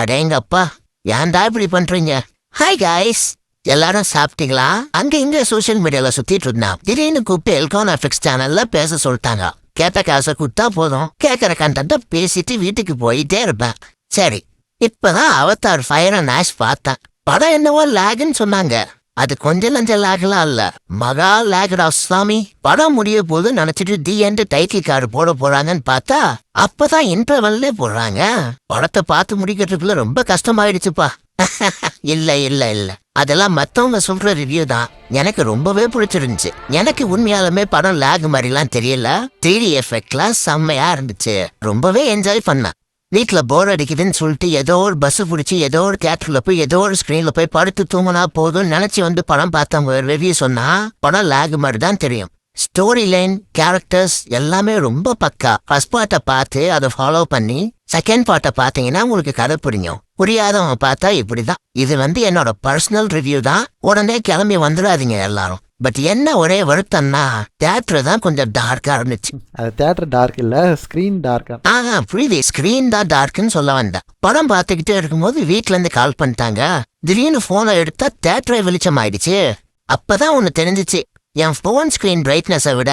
அடேங்கப்பா, ஏன்டா இப்படி பண்றீங்க? ஹாய் காய்ஸ், எல்லாரும் சாப்பிட்டீங்களா? அங்க இங்க சோசியல் மீடியால சுத்திட்டு இருந்தா திடீர்னு கூப்பிட்டு எல்கான் எஃப்எக்ஸ் சேனல்ல பேச சொல்லிட்டாங்க. கேட்ட காசை கொடுத்தா போதும், கேட்கற கண்டென்ட்ட பேசிட்டு வீட்டுக்கு போயிட்டே இருப்பேன். சரி, இப்பதான் அவதார் ஃபயர் அண்ட் ஆஷ் பார்த்தேன். படம் என்னவோ லேக்னு சொன்னாங்க. அது கொஞ்சம் லஞ்சம் லேக்லாம் இல்ல, மகா லேக்டா சாமி. படம் முடிய போது நினைச்சிட்டு தி எண்ட் டைட்டில் கார்டு போட போறாங்கன்னு பார்த்தா அப்பதான் இன்டர்வல்லே போடுறாங்க. படத்தை பார்த்து முடிக்கிறதுக்குள்ள ரொம்ப கஷ்டமாயிடுச்சுப்பா. இல்ல இல்ல இல்ல, அதெல்லாம் மத்தவங்க சொல்ற ரிவ்யூ தான். எனக்கு ரொம்பவே பிடிச்சிருந்துச்சு. எனக்கு உண்மையாலுமே படம் லேக் மாதிரிலாம் தெரியல. 3D எஃபெக்ட்லாம் செம்மையா இருந்துச்சு. ரொம்பவே என்ஜாய் பண்ணேன். வீட்டுல போர் அடிக்குதுன்னு சொல்லிட்டு ஏதோ ஒரு பஸ் பிடிச்சி ஏதோ ஒரு தியேட்டர்ல போய் ஏதோ ஒரு ஸ்கிரீன்ல போய் படுத்து தூங்கினா போதும் நினைச்சு வந்து படம் பார்த்தவங்க ரிவ்யூ சொன்னா படம் லேக் மாதிரி தான் தெரியும். ஸ்டோரி லைன், கேரக்டர்ஸ் எல்லாமே ரொம்ப பக்கா. ஃபர்ஸ்ட் பார்ட்டை பார்த்து அதை ஃபாலோ பண்ணி செகண்ட் பார்ட்டை பார்த்தீங்கன்னா உங்களுக்கு கதை புரியும். புரியாதவங்க பார்த்தா இப்படிதான். இது என்னோட பர்சனல் ரிவ்யூ தான். உடனே கிளம்பி வந்துடாதீங்க எல்லாரும். பட் என்ன ஒரே வருத்தம்னா தியேட்டர் தான் கொஞ்சம் டார்க்கா இருந்துச்சு. அது தியேட்டர் டார்க் இல்ல, ஸ்கிரீன் டார்க்கா. புரியுது, ஸ்கிரீன் தான் டார்க்குன்னு சொல்ல வந்தேன். படம் பார்த்துக்கிட்டே இருக்கும்போது வீட்டுல இருந்து கால் பண்ணிட்டாங்க. திடீர்னு போனை எடுத்தா தியேட்டரை வெளிச்சம் ஆயிடுச்சு. அப்பதான் ஒண்ணு தெரிஞ்சிச்சு, என் போன் ஸ்கிரீன் பிரைட்னஸை விட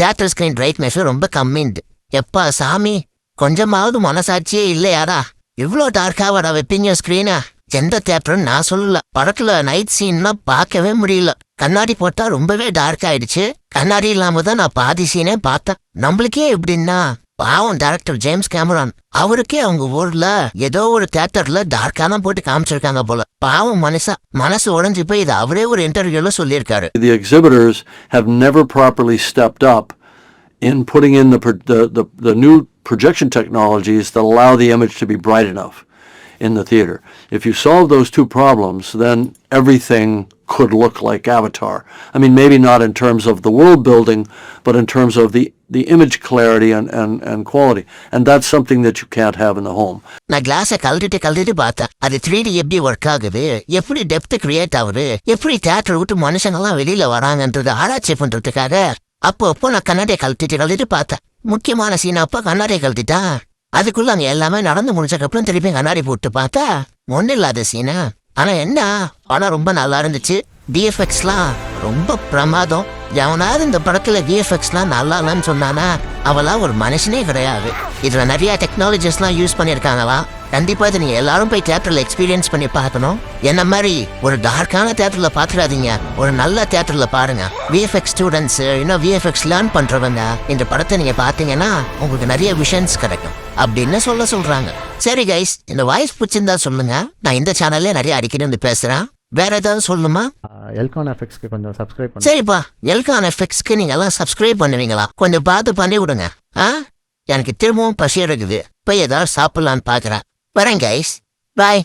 தியேட்டர் ஸ்கிரீன் பிரைட்னஸ் ரொம்ப கம்மிண்டு. எப்பா சாமி, கொஞ்சமாவது மனசாட்சியே இல்லையாடா? இவ்வளோ டார்க்கா வர வைப்பீங்க ஸ்கிரீனை? எந்த தியேட்டர்னு நான் சொல்லல. படத்துல நைட் சீன்னா பார்க்கவே முடியல. கண்ணாடி போட்டா ரொம்பவே டார்க் ஆயிடுச்சு. கண்ணாடி இல்லாம தான் நான் பாதி சீனே பார்த்தேன். நம்மளுக்கே எப்படின்னா பாவம் டைரக்டர் ஜேம்ஸ் கேமரான், அவருக்கே அவங்க ஊர்ல ஏதோ ஒரு தியேட்டர்ல டார்க்கா தான் போட்டு காமிச்சிருக்காங்க போல. பாவம் மனசு உடைஞ்சு போய் இது அவரே ஒரு இன்டர்வியூல சொல்லியிருக்காரு. The exhibitors have never properly stepped up in putting in the new projection technologies that allow the image to be bright enough in the theater. If you solve those two problems, then everything could look like Avatar. I mean, maybe not in terms of the world building, but in terms of the image clarity and quality. And that's something that you can't have in the home. நான் கிளாஸை கழட்டிட்டு பார்த்தேன். அது 3D எப்படி work ஆகுது, எப்படி depth create ஆகுது, எப்படி தியேட்டர் விட்டு மனுஷங்கள்லாம் வெளியில வராங்கன்றது ஆராய்ச்சி பண்றதுக்காக அப்போ நான் கண்ணாடியை கழட்டிட்டு பார்த்தேன். முக்கியமான சீன் அப்ப கண்ணாடியை கழட்டிட்டான். அதுக்குள்ள அங்க எல்லாமே நடந்து முடிச்சக்கப்புறம் திருப்பி கண்ணாடி போட்டு பார்த்தா ஒன்னும் இல்லாத சீனா. ஆனா என்ன, ஆனா ரொம்ப நல்லா இருந்துச்சு. விஎஃப்எக்ஸ்லாம் ரொம்ப பிரமாதம். எவனாவது இந்த படத்துல விஎஃப்எக்ஸ்லாம் நல்லா இல்லைன்னு சொன்னானா அவெல்லாம் ஒரு மனுஷனே கிடையாது. இதுல நிறைய டெக்னாலஜிஸ்லாம் யூஸ் பண்ணியிருக்காங்களா. கண்டிப்பா இதை நீங்க எல்லாரும் போய் தியேட்டர்ல எக்ஸ்பீரியன்ஸ் பண்ணி பார்க்கணும். என்ன மாதிரி ஒரு டார்க்கான தியேட்டர்ல பாத்துறாதீங்க, ஒரு நல்ல தியேட்டர்ல பாருங்க. விஎஃப்எக்ஸ் ஸ்டூடெண்ட்ஸ், இன்னும் விஎஃப்எக்ஸ் லேர்ன் பண்றவங்க இந்த படத்தை நீங்க பாத்தீங்கன்னா உங்களுக்கு நிறைய விஷன்ஸ் கிடைக்கும் அப்படின்னு சொல்றாங்க. சரி கைஸ், இந்த வாய்ஸ் பிடிச்சிருந்தா சொல்லுங்க. நான் இந்த சேனல்ல நிறைய அடிக்கடி வந்து பேசுறேன். வேற ஏதாவது சொல்லுமா? எல்கான் எஃப்எக்ஸ்க்கு கொஞ்சம் சப்ஸ்கிரைப் பண்ணுங்க. சரிப்பா, எல்கான் எஃப்எக்ஸ்க்கு நீங்க எல்லாம் சப்ஸ்கிரைப் பண்ணுவீங்களா? கொஞ்சம் பார்த்து பண்ணி விடுங்க. எனக்கு திரும்பவும் பசி எடுக்குது. போய் ஏதாவது சாப்பிடலான்னு பாக்குறேன். வரேன் கைஸ், பாய்.